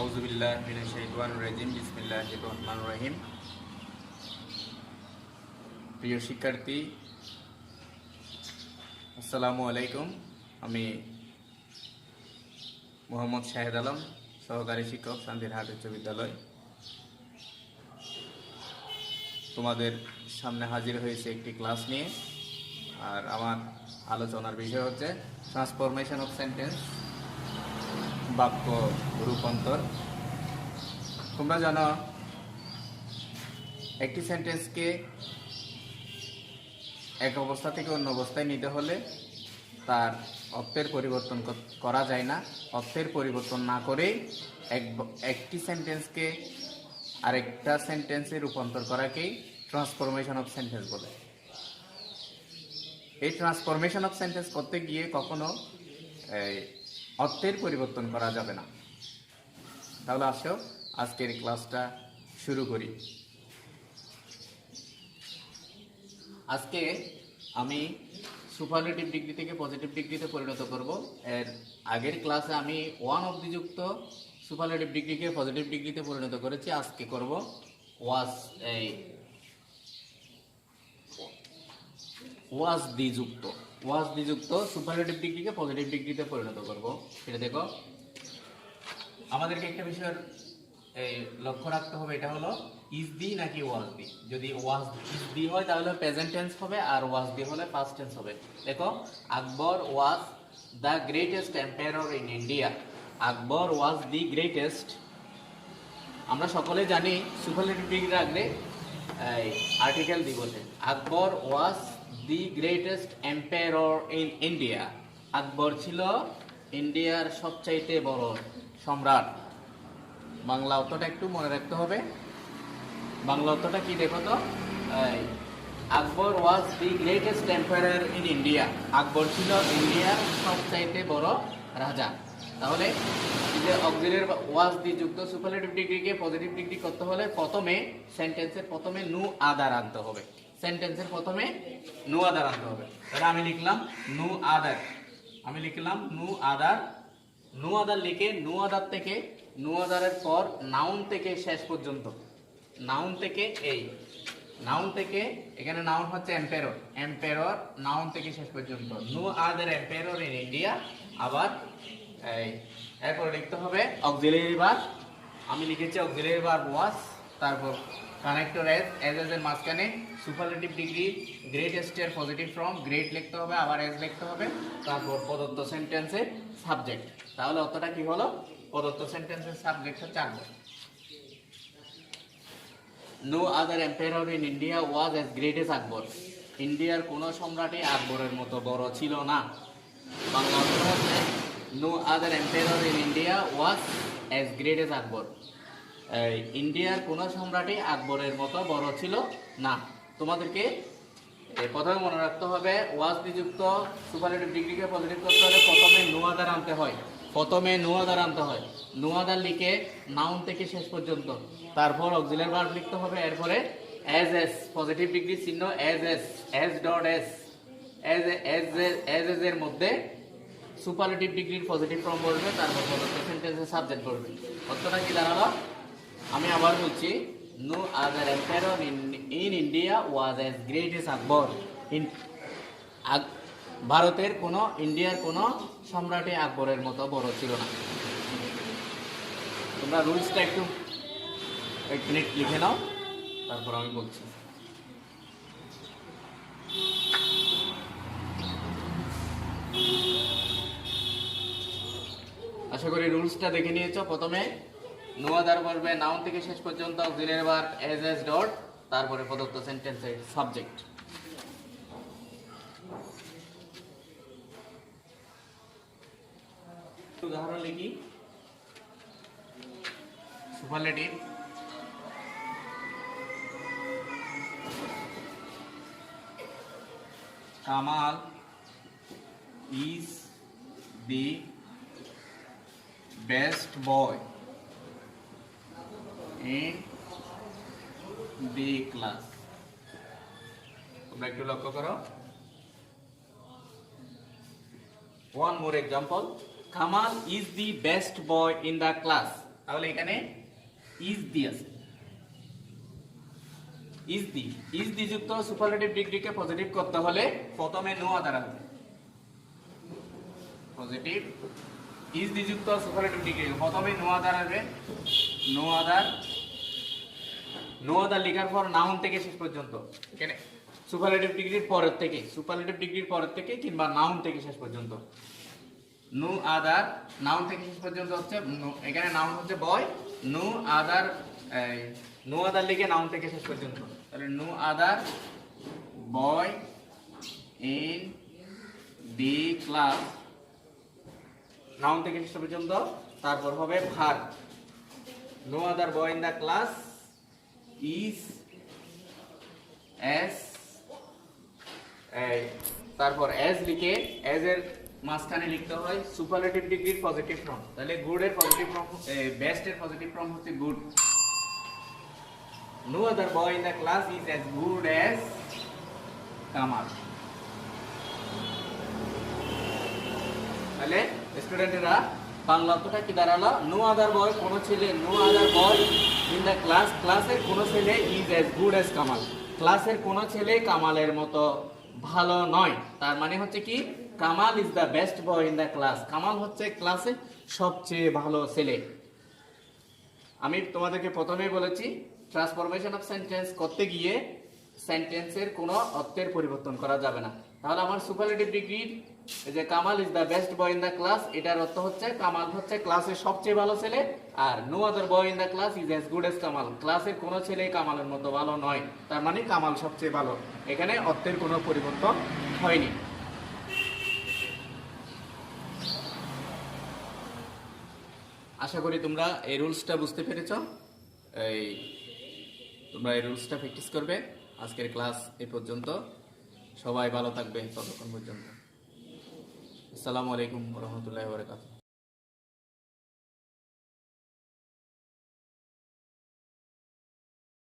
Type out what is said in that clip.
আউযুবিল্লাহি মিনাশ শাইতানির রাজিম বিসমিল্লাহির রহমানির রহিম। প্রিয় শিক্ষার্থী, আসসালামু আলাইকুম। আমি মোহাম্মদ শাহেদ আলম, সহকারী শিক্ষক, শান্তিরহাট উচ্চ বিদ্যালয়। তোমাদের সামনে হাজির হয়েছে একটি ক্লাস নিয়ে। আর আমার আলোচনার বিষয় হচ্ছে ট্রান্সফরমেশন অফ সেন্টেন্স, বাক্য রূপান্তর। তোমরা জানো, একটি সেন্টেন্সকে এক অবস্থা থেকে অন্য অবস্থায় নিতে হলে তার অর্থের পরিবর্তন করা যায় না। অর্থের পরিবর্তন না করেই একটি সেন্টেন্সকে আরেকটা সেন্টেন্সে রূপান্তর করাকেই ট্রান্সফরমেশন অফ সেন্টেন্স বলে। এই ট্রান্সফরমেশন অফ সেন্টেন্স করতে গিয়ে কখনো অর্থের পরিবর্তন করা যাবে না। তাহলে আসো আজকের ক্লাসটা শুরু করি। আজকে আমি সুপারলেটিভ ডিগ্রি থেকে পজিটিভ ডিগ্রিতে পরিণত করব। এর আগের ক্লাসে আমি ওয়ান অব্দি যুক্ত সুপারলেটিভ ডিগ্রিকে পজিটিভ ডিগ্রিতে পরিণত করেছি। আজকে করব ওয়াজ দি যুক্ত সুপারলেটিভ ডিগ্রিকে পজিটিভ ডিগ্রিতে পরিণত করব। সেটা দেখো, আমাদেরকে একটা বিষয়ের লক্ষ্য রাখতে হবে, এটা হলো ইজ দি নাকি ওয়াজ দি। যদি ওয়াজ ইজ দি হয় তাহলে প্রেজেন্ট টেন্স হবে, আর ওয়াজ দি হলে পাস্ট টেন্স হবে। দেখো, Akbar was the greatest empire in India. Akbar was the greatest. আমরা সকলে জানি সুপারলেটিভ ডিগ্রির আগে আর্টিকেল দি বসে। Akbar was the greatest empire in India. Akbar ছিল ইন্ডিয়ার সবচাইতে বড় সম্রাট। বাংলা অর্থটা একটু মনে রাখতে হবে। বাংলা অর্থটা কি দেখো তো, Akbar was the greatest empire in India. Akbar ছিল ইন্ডিয়ার সবচাইতে বড় রাজা। তাহলে যে অক্সিলারি ওয়াজ দি যুক্ত সুপারলেটিভ ডিগ্রিকে পজিটিভ ডিগ্রি করতে হলে প্রথমে সেন্টেন্সের প্রথমে নু আদার আনতে হবে। সেন্টেন্সের প্রথমে নু আদার আনতে হবে। তাহলে আমি লিখলাম নু আদার। নু আদার লিখে নু আদারের পর নাউন থেকে শেষ পর্যন্ত, নাউন থেকে এখানে নাউন হচ্ছে এম্পায়ার, নাউন থেকে শেষ পর্যন্ত নু আদার এম্পায়ার ইন ইন্ডিয়া। আবার এরপর লিখতে হবে অক্সিলারি ভার্ব। আমি লিখেছি অক্সিলারি ভার্ব ওয়াজ, তারপর কানেক্টর এজ এর মাঝখানে সুপারলেটিভ ডিগ্রি গ্রেটেস্ট এর পজিটিভ ফর্ম গ্রেট লিখতে হবে, আবার এজ লিখতে হবে, তারপর প্রদত্ত সেন্টেন্সের সাবজেক্ট। তাহলে অতটা কি হলো, প্রদত্ত সেন্টেন্সের সাবজেক্ট হচ্ছে Akbar. No other empire in India was as great as Akbar. ইন্ডিয়ার কোনো সম্রাটই আকবরের মতো বড় ছিল না। বাংলা অর্থ হচ্ছে no other empire in India was as great as Akbar. ইন্ডিয়ার কোনো সম্রাটই আকবরের মতো বড় ছিল না। তোমাদেরকে প্রথমে মনে রাখতে হবে, ওয়াজ নিযুক্ত সুপারলেটিভ ডিগ্রিকে পজিটিভ করতে হলে প্রথমে নো আদার আনতে হয়। নো আদার লিখে নাউন থেকে শেষ পর্যন্ত, তারপর অক্সিলারি ভার্ব লিখতে হবে, এরপরে এজ পজিটিভ ডিগ্রি চিহ্ন এজ ডট এজ এর মধ্যে সুপারলেটিভ ডিগ্রির পজিটিভ ফর্ম বলবে, তারপর প্রদত্ত সেন্টেন্সের সাবজেক্ট বলবে। অর্থটা কি দাঁড়ালো? আমি আবার বলছি, no other empire in India was as great as Akbar. ভারতের ইন্ডিয়ার কোনো সম্রাটই আকবরের মতো বড় ছিল না। তোমরা রুলসটা একটু এক মিনিট লিখে নাও, তারপর আমি বলছি। আশা করি রুলসটা দেখে নিয়েছো। প্রথমে নো আদার বলবে, নাউন থেকে শেষ পর্যন্ত অক্সিলারি ভার্ব এজ ডট, তারপরে প্রদত্ত সেন্টেন্সের সাবজেক্ট। উদাহরণ লিখি। Superlative Kamal is the best boy in the class। তোমরা একটু লক্ষ্য করো। One more example. Kamal is the best boy in the class. তাহলে এখানে ইজ দি আছে। ইজ দি যুক্ত সুপারলেটিভ ডিগ্রিকে পজিটিভ করতে হলে প্রথমে নো আদার আসবে। পজিটিভ ইজ দি যুক্ত সুপারলেটিভ ডিগ্রি প্রথমে নো আদার আসবে। নো আদার লেখার পর নাউন থেকে শেষ পর্যন্ত, এখানে সুপারলেটিভ ডিগ্রির পরের থেকে কিংবা নাউন থেকে শেষ পর্যন্ত। নো আদার নাউন থেকে শেষ পর্যন্ত হচ্ছে এখানে নাউন হচ্ছে বয়, নো আদার লিখে নাউন থেকে শেষ পর্যন্ত, তাহলে no other boy in the class, noun থেকে শেষ পর্যন্ত। তারপর হবে verb, no other boy in the class is S, তারপর এস লিখে এস এর মাঝখানে লিখতে হয় সুপারলেটিভ ডিগ্রির পজিটিভ ফর্ম, তাহলে গুড এর পজিটিভ ফর্ম, বেস্ট এর পজিটিভ ফর্ম হচ্ছে good. No other boy in the class is as good as Kamal. তাহলে স্টুডেন্টরা বাংলা অর্থটা কি দাঁড়ালো? নো আদার বয় কোন ছেলে, no other boy in the class, ক্লাসের কোন ছেলে is as good as Kamal, ক্লাসের কোন ছেলে কামালের মতো ভালো নয়। তার মানে হচ্ছে কি Kamal is the best boy in the class, Kamal হচ্ছে ক্লাসে সবচেয়ে ভালো ছেলে। আমি তোমাদেরকে প্রথমেই বলেছি ট্রান্সফরমেশন অফ সেন্টেন্স করতে গিয়ে সেন্টেন্সের কোনো অর্থের পরিবর্তন করা যাবে না। তাহলে আমার সুপারলেটিভ ডিগ্রির যে Kamal is the best boy in the class, এটার অর্থ হচ্ছে কামাল হচ্ছে ক্লাসের সবচেয়ে ভালো ছেলে, আর no other boy in the class is as good as Kamal, ক্লাসের কোনো ছেলে কামালের মতো ভালো নয়, তার মানে কামাল সবচেয়ে ভালো। এখানে অর্থের কোনো পরিবর্তন হয়নি। আশা করি তোমরা এই রুলসটা বুঝতে পেরেছো। তোমরা এই রুলসটা প্র্যাকটিস করবে। আজকের ক্লাস এই পর্যন্ত, সবাই ভালো থাকবে ততক্ষণ পর্যন্ত। আসসালামু আলাইকুম ওয়া রাহমাতুল্লাহি ওয়া বারাকাতুহু।